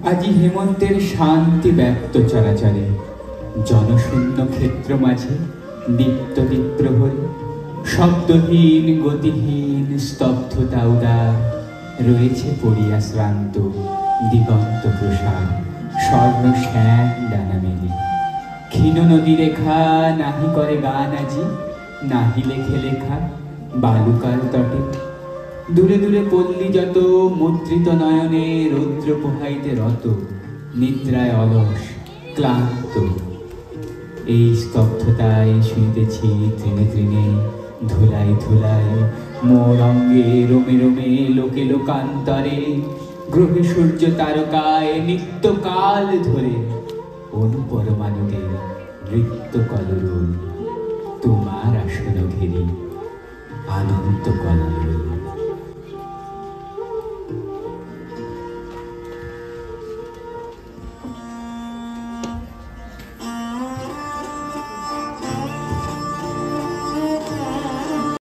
আজি হেমন্তের শান্তি ব্যক্ত চরাচরে জনশূন্য ক্ষেত্র মাঝে দীপ্ত বিদ্রোহী শব্দহীন গতিহীন স্তব্ধতা উদার রয়েছে পড়িয়া শ্রান্ত দিগন্ত প্রসার স্বর্ণ শ্যাম ডানা মেলি ক্ষীণ নদী রেখা নাহি করে গান আজি নাহি লেখে লেখা বালুকার তটে দূরে দূরে পল্লী যত মুদ্রিত নয়নে রৌদ্র পোহাইতে রত নিদ্রায় অলস ক্লান্ত এই স্তব্ধতায় শুনিতেছি তৃণে তৃণে ধুলায় ধুলায় মোর অঙ্গে রোমে রোমে লোকে লোকান্তরে গ্রহে সূর্য তারকায় নিত্যকাল ধরে অনুপরমাণুদের নৃত্য কলরুল তোমার আসন ঘেরি আনন্দ কলা